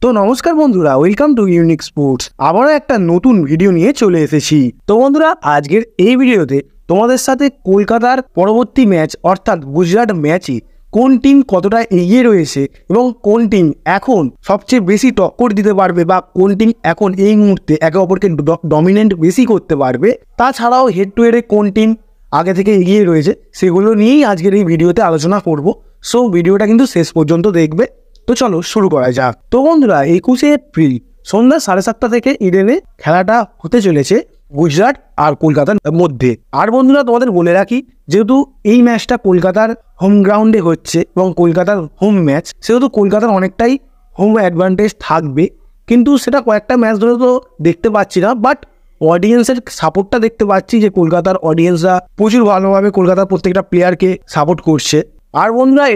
তো নমস্কার বন্ধুরা, ওয়েলকাম টু ইউনিক স্পোর্টস। আবারও একটা নতুন ভিডিও নিয়ে চলে এসেছি। তো বন্ধুরা, আজকের এই ভিডিওতে তোমাদের সাথে কলকাতার পরবর্তী ম্যাচ অর্থাৎ গুজরাট ম্যাচে কোন টিম কতটা এগিয়ে রয়েছে এবং কোন টিম এখন সবচেয়ে বেশি টক্কর দিতে পারবে বা কোন টিম এখন এই মুহূর্তে একে অপরকে ডমিনেন্ট বেশি করতে পারবে, তাছাড়াও হেড টু হেডে কোন টিম আগে থেকে এগিয়ে রয়েছে সেগুলো নিয়েই আজকের এই ভিডিওতে আলোচনা করব। সো ভিডিওটা কিন্তু শেষ পর্যন্ত দেখবে। তো চলো শুরু করা যাক। তো বন্ধুরা, 21শে এপ্রিল সন্ধ্যা 7:30 থেকে ইডেনে খেলাটা হতে চলেছে গুজরাট আর কলকাতার মধ্যে। আর বন্ধুরা, তোমাদের বলে রাখি, যেহেতু এই ম্যাচটা কলকাতার হোম গ্রাউন্ডে হচ্ছে এবং কলকাতার হোম ম্যাচ, সেহেতু কলকাতার অনেকটাই হোম অ্যাডভান্টেজ থাকবে। কিন্তু সেটা কয়েকটা ম্যাচ ধরে তো দেখতে পাচ্ছি না, বাট অডিয়েন্সের সাপোর্টটা দেখতে পাচ্ছি যে কলকাতার অডিয়েন্সরা প্রচুর ভালোভাবে কলকাতার প্রত্যেকটা প্লেয়ারকে সাপোর্ট করছে। আর বন্ধুরা,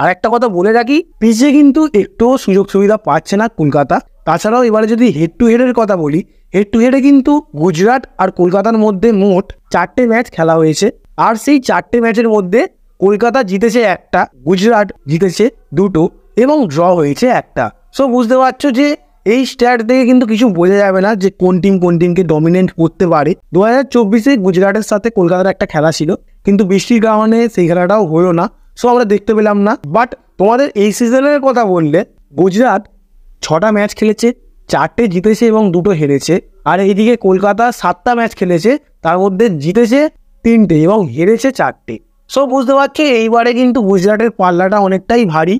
আর একটা কথা বলে রাখি, পিচে কিন্তু একটুও সুযোগ সুবিধা পাচ্ছে না কলকাতা। তাছাড়াও এবারে যদি হেড টু হেডের কথা বলি, হেড টু হেডে কিন্তু গুজরাট আর কলকাতার মধ্যে মোট 4টে ম্যাচ খেলা হয়েছে। আর সেই 4টে ম্যাচের মধ্যে কলকাতা জিতেছে 1টা, গুজরাট জিতেছে 2টো এবং ড্র হয়েছে 1টা। সো বুঝতে পারছো যে এই স্ট্যাট থেকে কিন্তু কিছু বোঝা যাবে না যে কোন টিমকে ডমিনেন্ট করতে পারে। 2024-এ গুজরাটের সাথে কলকাতার একটা খেলা ছিল, কিন্তু বৃষ্টির কারণে সেই খেলাটাও হলো না। সো আমরা দেখতে পেলাম না। বাট তোমাদের এই সিজনের কথা বললে, গুজরাট 6টা ম্যাচ খেলেছে, 4টে জিতেছে এবং 2টো হেরেছে। আর এইদিকে কলকাতা 7টা ম্যাচ খেলেছে, তার মধ্যে জিতেছে 3টে এবং হেরেছে 4টে। সো বুঝতে পারছি এইবারে কিন্তু গুজরাটের পাল্লাটা অনেকটাই ভারী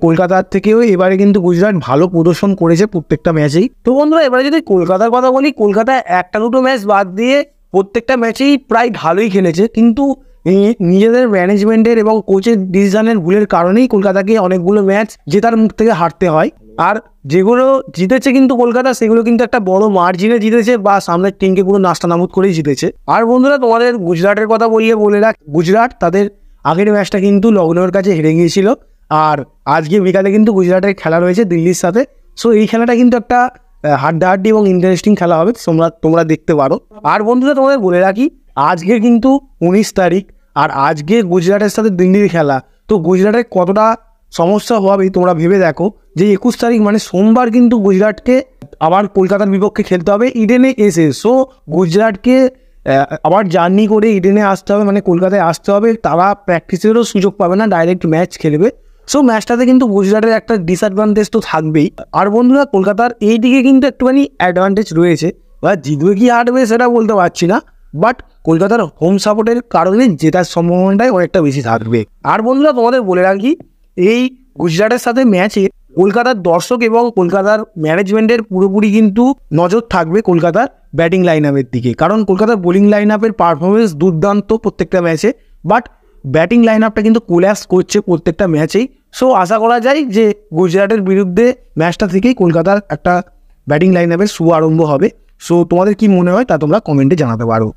কলকাতার থেকেও এবারে কিন্তু গুজরাট ভালো প্রদর্শন করেছে প্রত্যেকটা ম্যাচেই। তো বন্ধুরা, এবারে যদি কলকাতার কথা বলি, কলকাতা 1-2টো ম্যাচ বাদ দিয়ে প্রত্যেকটা ম্যাচেই প্রায় ভালোই খেলেছে, কিন্তু নিজেদের ম্যানেজমেন্টের এবং কোচের ডিসিশনের ভুলের কারণেই কলকাতাকে অনেকগুলো ম্যাচ জেতার মুখ থেকে হারতে হয়। আর যেগুলো জিতেছে কিন্তু কলকাতা, সেগুলো কিন্তু একটা বড় মার্জিনে জিতেছে বা সামনের টিমকে পুরো নাস্তানাবুদ করেই জিতেছে। আর বন্ধুরা, তোমাদের গুজরাটের কথা বলে রাখ, গুজরাট তাদের আগের ম্যাচটা কিন্তু লখনৌর কাছে হেরে গিয়েছিল। আর আজকে বিকালে কিন্তু গুজরাটের খেলা রয়েছে দিল্লির সাথে। সো এই খেলাটা কিন্তু একটা হাড্ডাহাড্ডি এবং ইন্টারেস্টিং খেলা হবে, তোমরা দেখতে পারো। আর বন্ধুরা, তোমাদের বলে রাখি, আজকে কিন্তু 19 তারিখ, আর আজকে গুজরাটের সাথে দিল্লির খেলা। তো গুজরাটের কতটা সমস্যা হবে তোমরা ভেবে দেখো যে 21 তারিখ মানে সোমবার কিন্তু গুজরাটকে আবার কলকাতার বিপক্ষে খেলতে হবে ইডেনে এসে। সো গুজরাটকে আবার জার্নি করে ইডেনে আসতে হবে, মানে কলকাতায় আসতে হবে। তারা প্র্যাকটিসেরও সুযোগ পাবে না, ডাইরেক্ট ম্যাচ খেলবে। সো ম্যাচটাতে কিন্তু গুজরাটের একটা ডিসঅ্যাডভান্টেজ তো থাকবেই। আর বন্ধুরা, কলকাতার এই দিকে কিন্তু একটুখানি অ্যাডভান্টেজ রয়েছে, বা জিতবে কি হারবে সেটা বলতে পারছি না, বাট কলকাতার হোম সাপোর্টের কারণে জেতার সম্ভাবনাটাই অনেকটা বেশি থাকবে। আর বন্ধুরা, তোমাদের বলে রাখি, এই গুজরাটের সাথে ম্যাচে কলকাতার দর্শক এবং কলকাতার ম্যানেজমেন্টের পুরোপুরি কিন্তু নজর থাকবে কলকাতার ব্যাটিং লাইন আপের দিকে, কারণ কলকাতার বোলিং লাইন আপের পারফরমেন্স দুর্দান্ত প্রত্যেকটা ম্যাচে, বাট ব্যাটিং লাইন আপটা কিন্তু কোল্যাপস করছে প্রত্যেকটা ম্যাচেই। সো আশা করা যায় যে গুজরাটের বিরুদ্ধে ম্যাচটা থেকেই কলকাতার একটা ব্যাটিং লাইন আপের শুভ আরম্ভ হবে। সো তোমাদের কি মনে হয় তা তোমরা কমেন্টে জানাতে পারো।